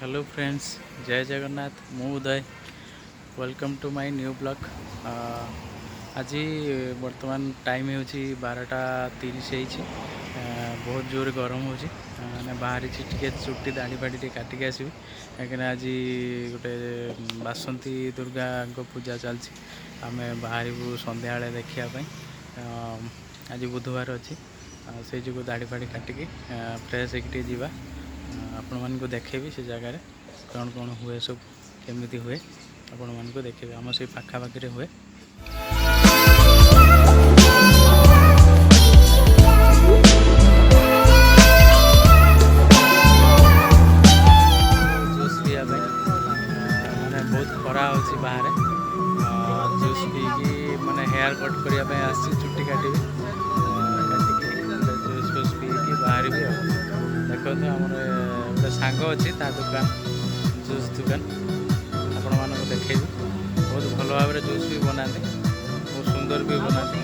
Hello friends, जय जगन्नाथ। मु Uday, welcome to my new blog. आज बर्तमान टाइम हो 12:30 बहुत जोर गरम हो बाहरी टे चुट्टी दाढ़ी फाड़ी टे काटिक आसबि कहीं आज गोटे बासंती दुर्गा पूजा चलती आम बाहर को सन्ध्या देखापी। आज बुधवार अच्छी से जो दाढ़ी फाड़ी काटिक फ्रेश होगा आपण मानक देखेबी से जगार कौन कौन हुए सब केमी हुए आपण मानक देखेबी आम से पाखापाखि हुए। जूस पिया माने बहुत खरा हो बाहर जूस पी माने हेयर कट करने चुट्टी काटी जूस फूस पी बाहर भी देखो आम गोटे सांग अच्छी दुकान जूस दुकान आपण मानक देखेबी बहुत भल भाव जूस भी बनाते बहुत सुंदर भी बनाते।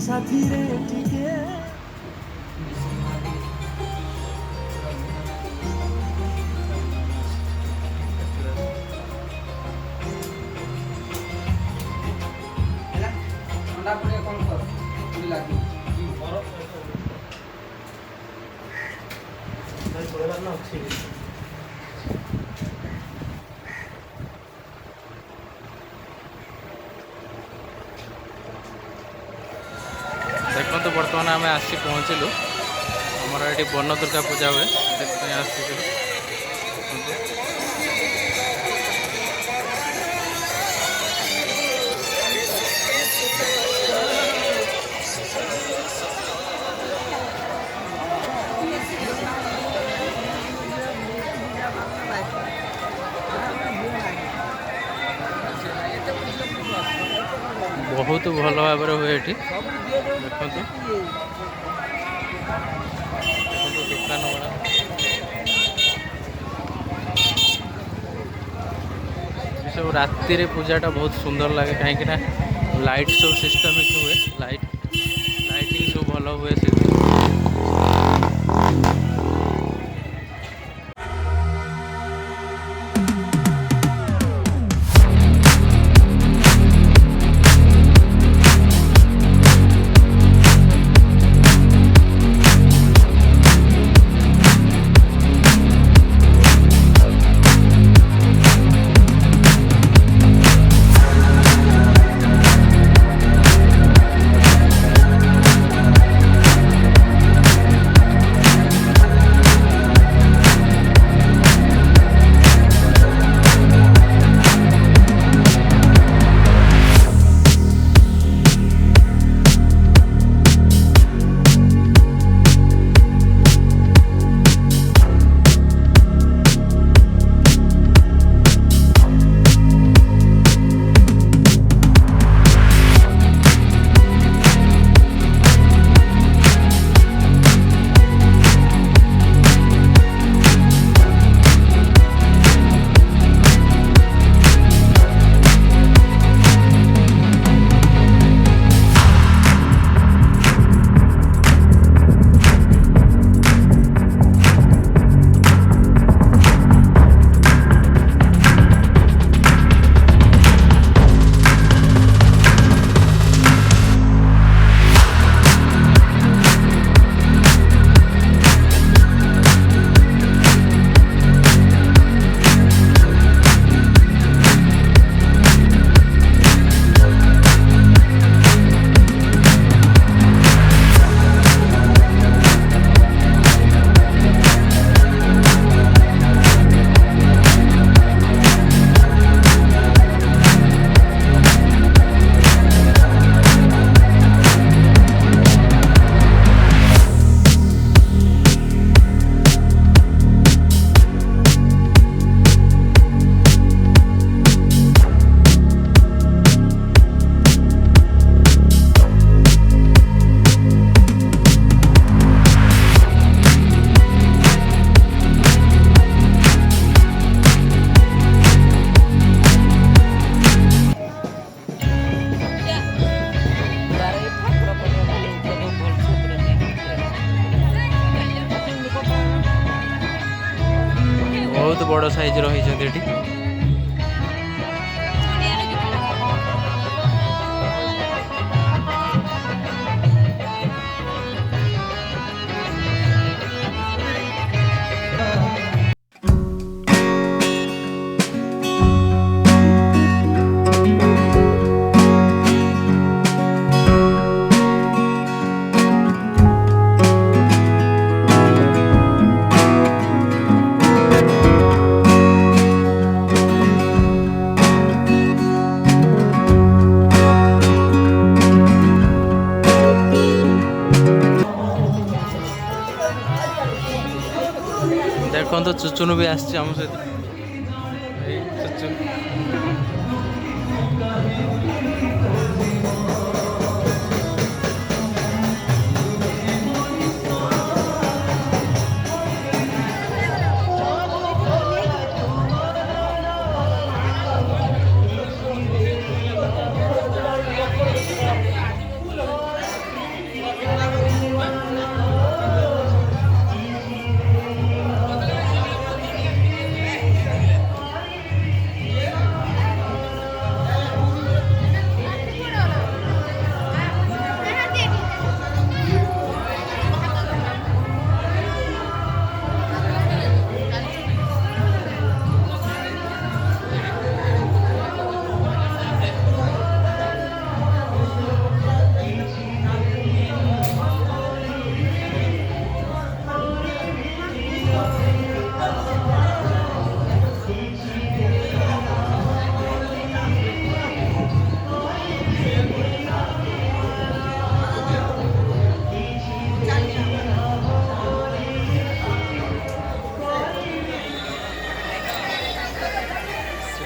साथी रे टिके ठंडा पड़े कौन कर पूरी लागी बरफ नहीं पड़ेगा ना अच्छी देखो तो बर्तमान आम आसी पहुँचलु आमर ये वन दुर्गा पूजा हुए देखते बहुत भल भाव हुए ये देखो दुकान बड़ा सब राति पूजाटा बहुत सुंदर लगे कहीं लाइट सब सिस्टमिक हुए लाइटिंग सब भल हुए से बहुत बड़ साइज रही देखो तो चुचुन भी आम सहित चुचुन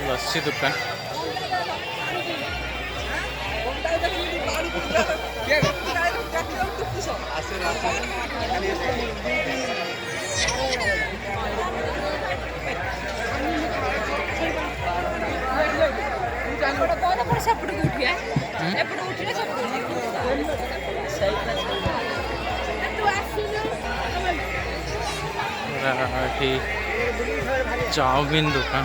लस्सी दुकान चाउमीन दुकान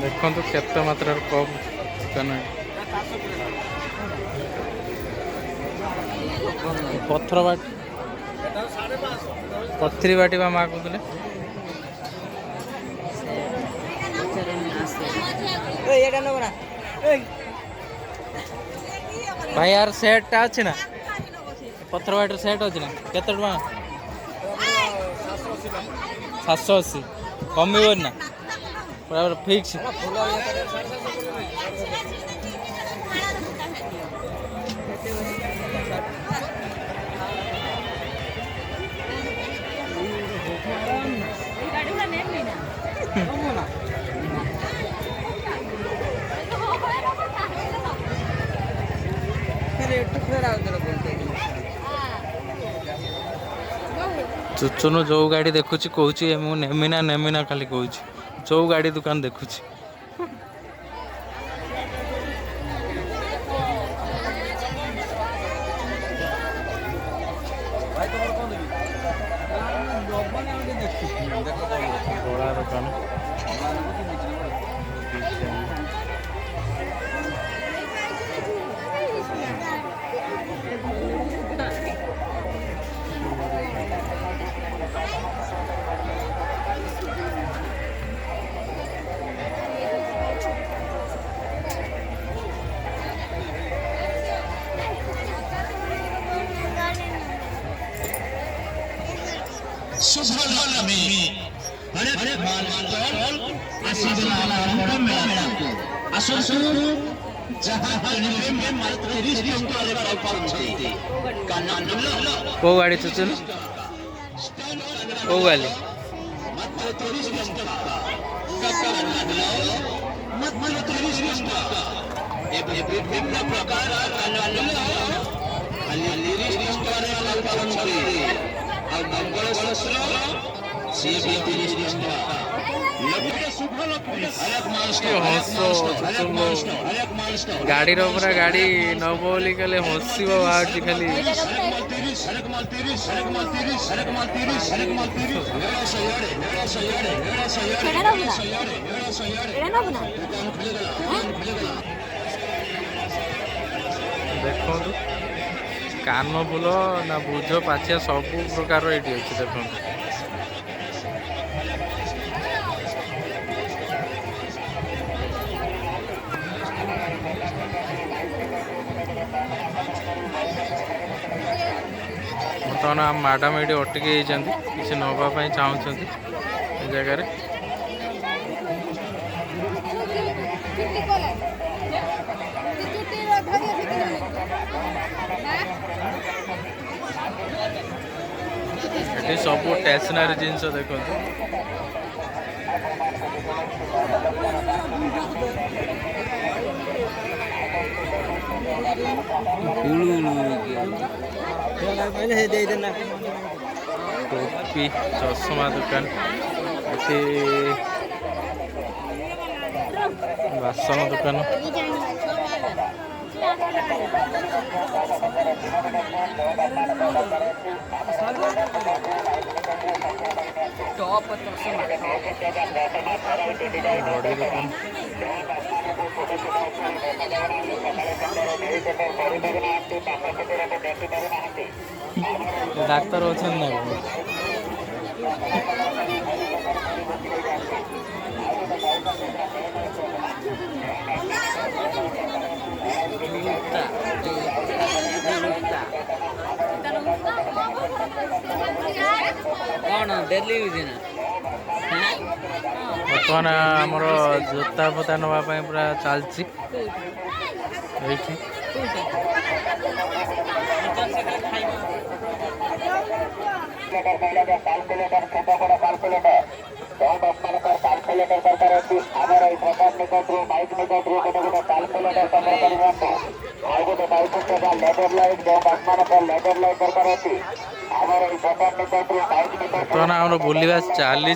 देखो तो केते मात्रा कप दुकान पत्थर बाट पथरी बाटी बा माँ कहते भाई यार सेट अच्छी ना पत्थर बाटर सेट अच्छी ना केते टका 780 कमी ना बराबर फिक्स चुचुनु जो गाड़ी देखुची कहूची मु नेमिना नेमिना खाली कहूची जो गाड़ी दुकान देखुची बड़ा दुकान शुभ नामे हरे मालस्टॉल आशीर्वाद मेला को असंसु जहां किनबे में मात्र 30 टंका रे पाउछे काना नल्लो को गाड़ी तो चल ओ गाली मात्र 30 टंका काका नल्लो मात्र 30 टंका ए विभिन्न प्रकार काना नल्लो खाली 30 टंका रे पाउछे आ मंगल शास्त्र से भी 30 टंका गाड़ी पूरा गाड़ी नब बोली कले हसब बाहर खाली देखु कान फूल ना भुज पाचिया सब प्रकार ये अच्छे देखो बर्तमान आम मैडम ये अटकी किसी नापी चाहते जगार ये सब स्टेशनरी जिनस देखो टोपी चश्मा दुकान बासन दुकान बड़ी दुकान डाक्तर अच्छा ना कौन दिल्ली बर्तमान आमर जोता फोता नापी पूरा चलती बर्तमान आम बुलवा चली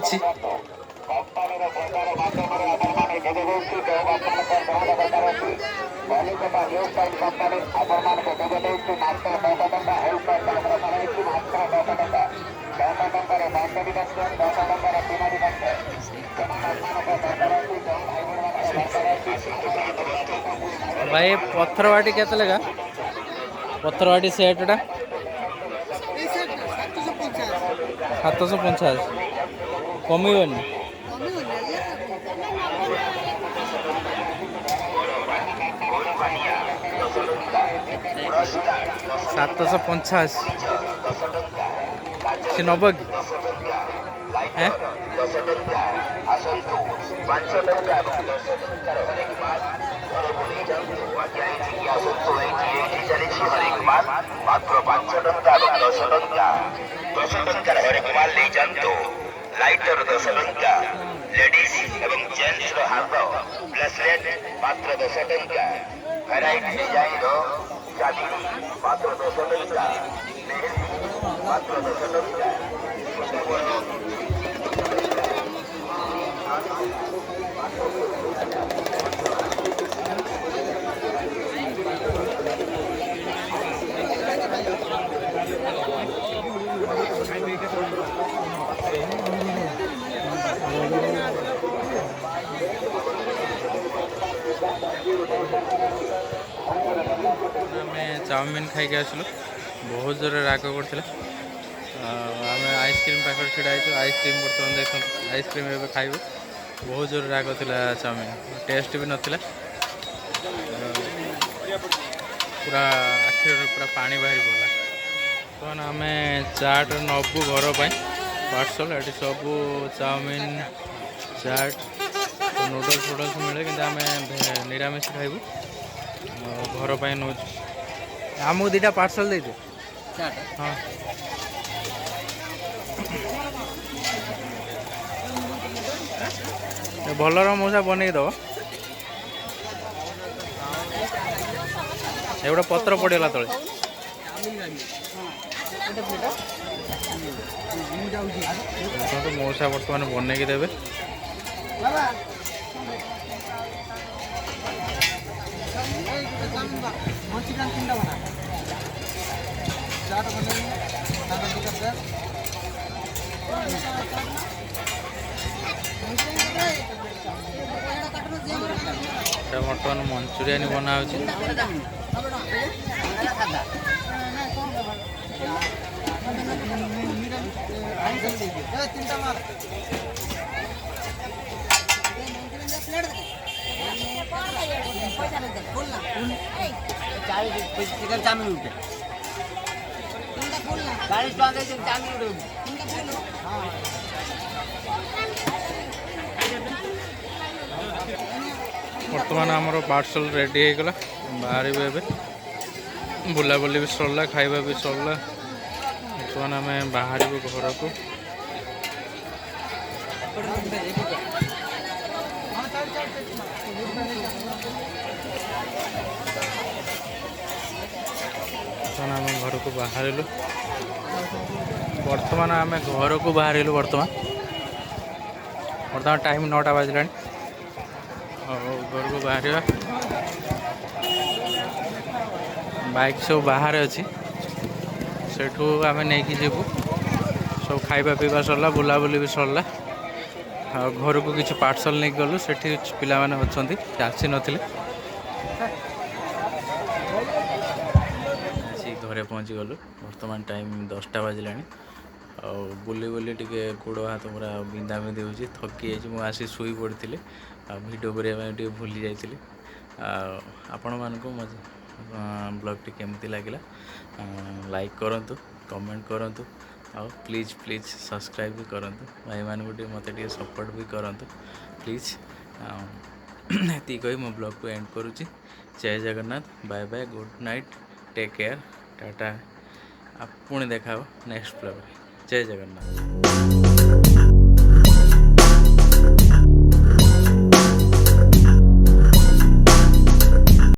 भाई पत्थरवाटी के लगा पत्थरवाटी सेटा 750 कमिबनी 750 से 90 की है मात्र 5 टंका 10 टंका 10 टंका हरेक माल ले जानतो लाइटर 10 टंका लेडीज एवं जेंट्स रो हाथ ब्रेसलेट मात्र 10 टंका वैरायटी डिजाइन रो चाबी मात्र 10 टंका मात्र 10 टंका चाउमिन खाई आसलु बहुत जोर राग कर आम आइसक्रीम पाखे ढड़ा आइसक्रीम बर्तमान देख आइसक्रीम एवं खाइबू बहुत जोर राग था चाउमिन टेस्ट भी नाला पूरा आखिर पूरा पानी बाहर पड़ा तो आम चाट नबू घर पार्सल ये सब चाउमिन चाट नूडल्स फुडल्स मिले कि आम निरामिष खाइबू घर पर नौ आमको दुटा पार्सल दे दे हाँ भलर मौसा बनई दब एगुटा पत्र पड़ेगा तले तो मौसा बर्तमान बनई देवे बर्तमान मंचूरियन बना चाउमिन उठे 40 टका दे चाउमिन उठे बर्तमान आमर पार्सल रेडी हो गला बाहर बुलाबुली भी सरला खाइबा भी सरला बर्तमान आम बाहर घर को आम घर को बाहर बर्तमान आम घर को बाहर बर्तमान बर्तमान टाइम 9टा बाजला घर को बाहर बाइक सब बाहर अच्छी सेठू आम नहीं जीवु सब खाइबा पीवा सरला बुलाबुली भी सरला घर को किसी पार्सल नहीं गलु से पिला माने अच्छी आसी नथिले घरे पहुँची गलु बर्तमान टाइम 10टा बाजला बुली बुली टी गोड़ हाथ पूरा बिंधा बिंधी हो थकी जाइए आसी शुई पड़ी भिडियो करने भूली जाइए आपण मानक मो ब्लॉग टी केमती लगिला लाइक करंतु कमेंट करंतु और प्लीज़ प्लीज़ सब्सक्राइब भी करंतु भाई मानक मत सपोर्ट भी करंतु प्लीज़ ये कही मो ब्लॉग को एंड करुँची Jai Jagannath bye bye good night take care टाटा पुणी देखा नेक्स्ट ब्लॉग जय जगन्नाथ।